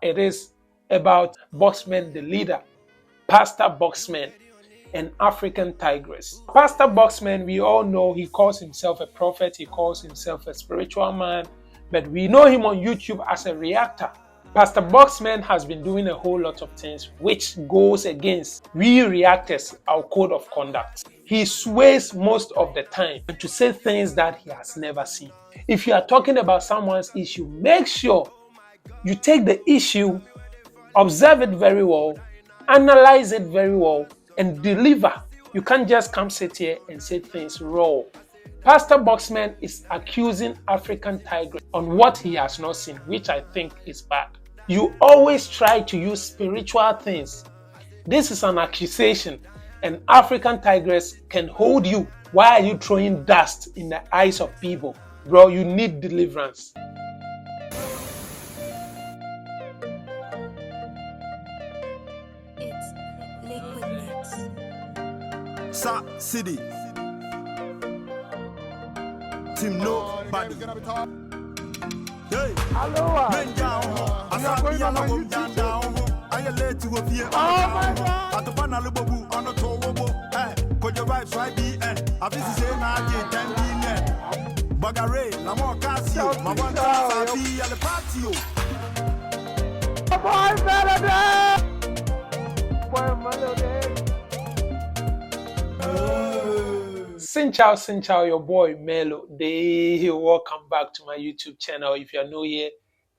it is about Boxman the leader, Pastor Boxman, an African tigress. Pastor Boxman, we all know he calls himself a prophet, he calls himself a spiritual man, but we know him on YouTube as a reactor. Pastor Boxman has been doing a whole lot of things which goes against we reactors, our code of conduct. He swears most of the time to say things that he has never seen. If you are talking about someone's issue, make sure you take the issue, observe it very well, analyze it very well, and deliver. You can't just come sit here and say things raw. Pastor Boxman is accusing African Tigress on what he has not seen, which I think is bad. You always try to use spiritual things. This is an accusation, and African Tigress can hold you. Why are you throwing dust in the eyes of people? Bro, you need deliverance. Sa City Team Nobody. Hey, hello. Men down, I'm not going on down. I led to a fear. Oh my God. At the banana bobu on a towo. Hey, could your wife try be? I visit say na get 10 billion. Bagare, la more Casio, my one to be at the patio. Boy, Sin Chow, your boy Melo. Welcome back to my YouTube channel. If you are new here,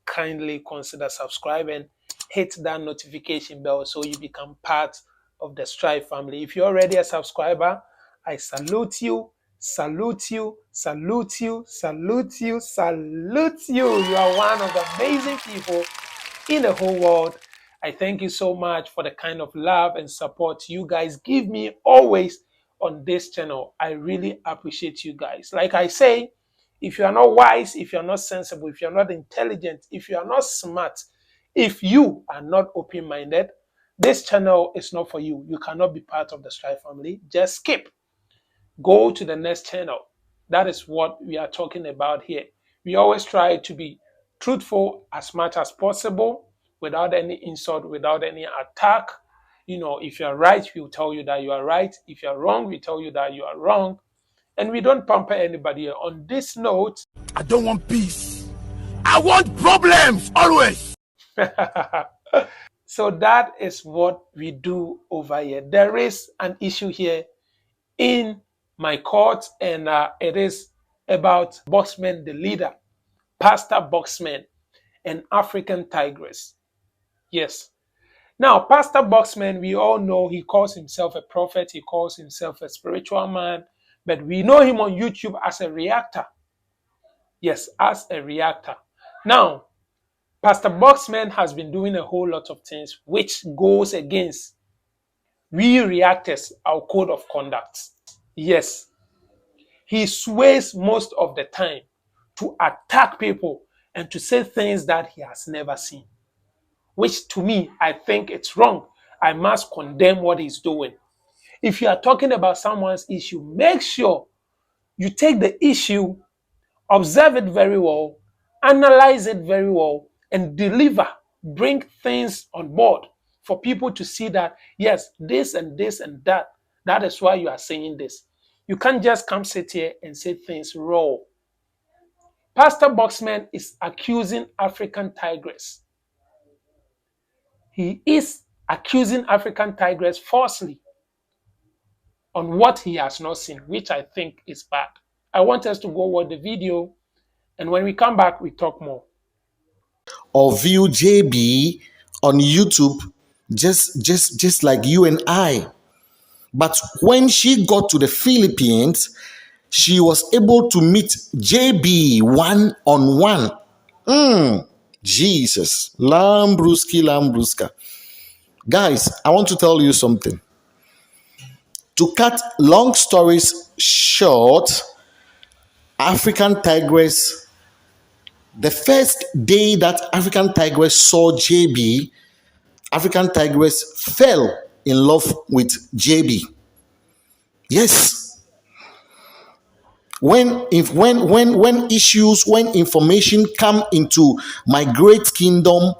kindly consider subscribing, hit that notification bell so you become part of the Strive family. If you're already a subscriber, I salute you, salute you, salute you, salute you, salute you. You are one of the amazing people in the whole world. I thank you so much for the kind of love and support you guys give me always on this channel. I really appreciate you guys. Like I say, if you are not wise, if you are not sensible, if you are not intelligent, if you are not smart, if you are not open-minded, this channel is not for you. You cannot be part of the Strive family. Just skip. Go to the next channel. That is what we are talking about here. We always try to be truthful as much as possible without any insult, without any attack. You know, if you're right, we'll tell you that you are right. If you're wrong, we tell you that you are wrong. And we don't pamper anybody. On this note, I don't want peace. I want problems always. So that is what we do over here. There is an issue here in my court, and it is about Boxman the leader, Pastor Boxman, an African tigress. Yes. Now, Pastor Boxman, we all know he calls himself a prophet, he calls himself a spiritual man, but we know him on YouTube as a reactor. Yes, as a reactor. Now, Pastor Boxman has been doing a whole lot of things which goes against we reactors, our code of conduct. Yes, he swears most of the time to attack people and to say things that he has never seen, which to me, I think it's wrong. I must condemn what he's doing. If you are talking about someone's issue, make sure you take the issue, observe it very well, analyze it very well, and deliver. Bring things on board for people to see that, yes, this and this and that. That is why you are saying this. You can't just come sit here and say things raw. Pastor Boxman is accusing African Tigress. He is accusing African Tigress falsely on what he has not seen, which I think is bad. I want us to go watch the video, and when we come back, we talk more. Or view JB on YouTube, just like you and I. But when she got to the Philippines, she was able to meet JB one-on-one. Jesus. Lambruska. Guys, I want to tell you something. To cut long stories short, African Tigress, the first day that African Tigress saw JB, African Tigress fell in love with JB. Yes. When information come into my great kingdom,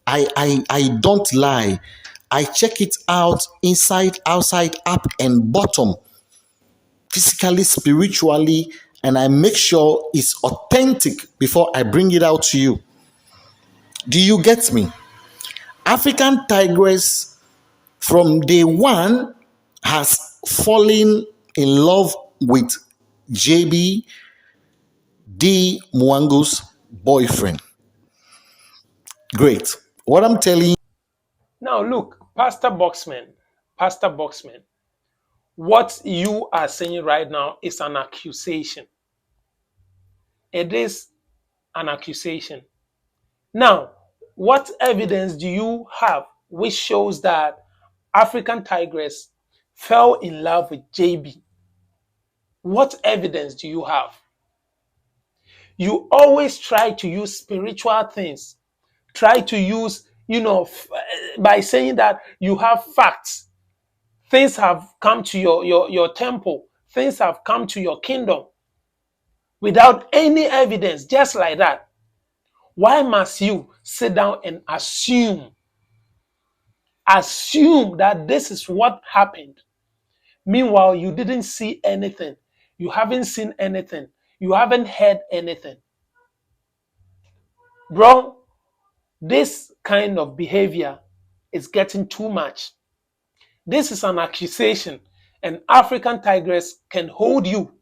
I don't lie. I check it out inside, outside, up, and bottom, physically, spiritually, and I make sure it's authentic before I bring it out to you. Do you get me? African Tigress from day one has fallen in love with JB D Mwango's boyfriend. Great. What I'm telling you. Now look, Pastor Boxman, what you are saying right now is an accusation. It is an accusation. Now, what evidence do you have which shows that African Tigress fell in love with JB? What evidence do you have? You always try to use spiritual things. Try to use, by saying that you have facts. Things have come to your temple. Things have come to your kingdom without any evidence, just like that. Why must you sit down and assume that this is what happened? Meanwhile, you didn't see anything. You haven't seen anything. You haven't heard anything. Bro, this kind of behavior is getting too much. This is an accusation, and African Tigress can hold you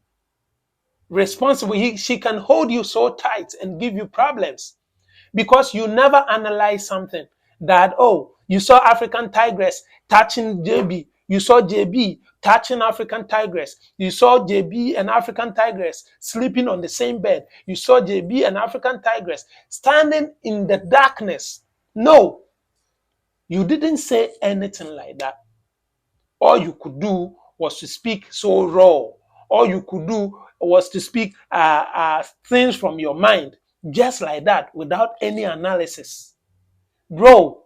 responsible. She can hold you so tight and give you problems because you never analyze something that, oh, you saw African Tigress touching JB. You saw JB touching African Tigress. You saw JB and African Tigress sleeping on the same bed. You saw JB and African Tigress standing in the darkness. No, you didn't say anything like that. All you could do was to speak so raw. All you could do was to speak things from your mind, just like that, without any analysis. Bro,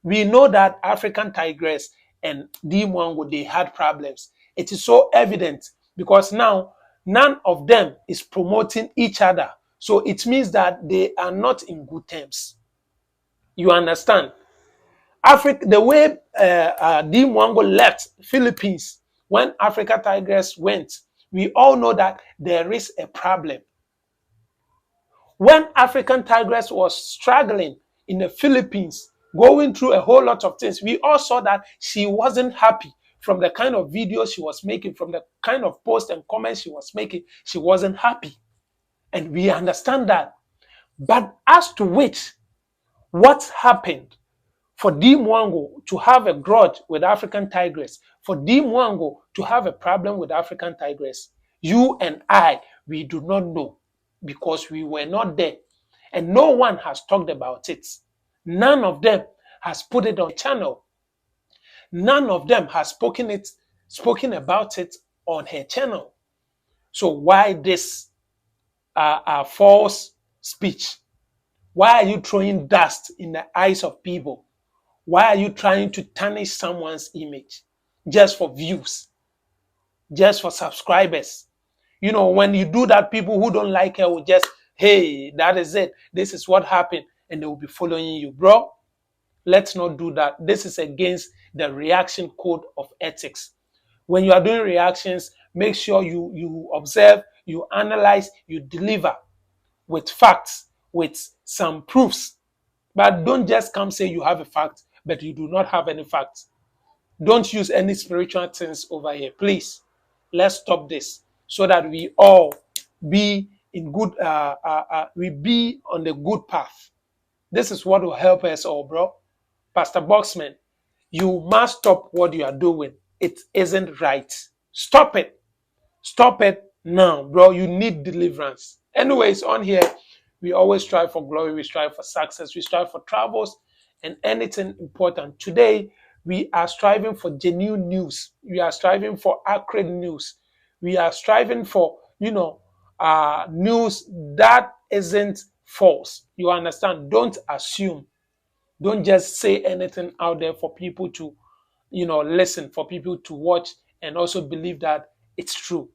we know that African Tigress and D Mwango, they had problems. It is so evident because now none of them is promoting each other. So it means that they are not in good terms. You understand? Africa, the way D Mwango left Philippines when Africa Tigress went, we all know that there is a problem. When African Tigress was struggling in the Philippines, going through a whole lot of things, we all saw that she wasn't happy from the kind of videos she was making, from the kind of posts and comments she was making. She wasn't happy. And we understand that. But as to which, what happened for D Mwango to have a grudge with African Tigress, for D Mwango to have a problem with African Tigress, you and I, we do not know because we were not there. And no one has talked about it. None of them has put it on channel. None of them has spoken about it on her channel. So why this false speech? Why are you throwing dust in the eyes of people? Why are you trying to tarnish someone's image just for views, just for subscribers? You know, when you do that, people who don't like her will just, hey, that is it. This is what happened. And they will be following you. Bro, let's not do that. This is against the reaction code of ethics. When you are doing reactions, make sure you observe, you analyze, you deliver with facts, with some proofs. But don't just come say you have a fact, but you do not have any facts. Don't use any spiritual things over here. Please, let's stop this so that we all be in good, we be on the good path. This is what will help us all, bro. Pastor Boxman, you must stop what you are doing. It isn't right. Stop it. Stop it now, bro. You need deliverance. Anyways, on here, we always strive for glory. We strive for success. We strive for travels and anything important. Today, we are striving for genuine news. We are striving for accurate news. We are striving for, news that isn't false. You understand? Don't assume. Don't just say anything out there for people to, listen, for people to watch and also believe that it's true.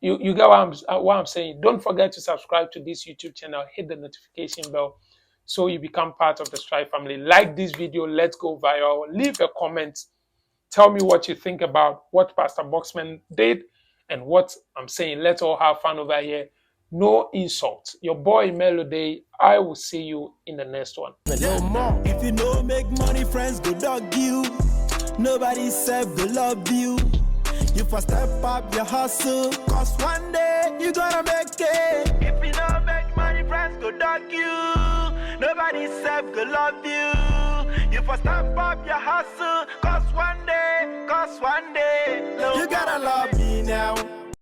You get what I'm saying? Don't forget to subscribe to this YouTube channel. Hit the notification bell so you become part of the Strive family. Like this video, let's go viral. Leave a comment. Tell me what you think about what Pastor Boxman did and what I'm saying. Let's all have fun over here. No insult. Your boy Melody. I will see you in the next one. No more. If you know make money, friends go dog you. Nobody said go love you. You first step up your hustle, cause one day you gonna make it. If you don't make money, friends go dog you. Nobody said go love you. You first step up your hustle, cause one day, you gotta love me now.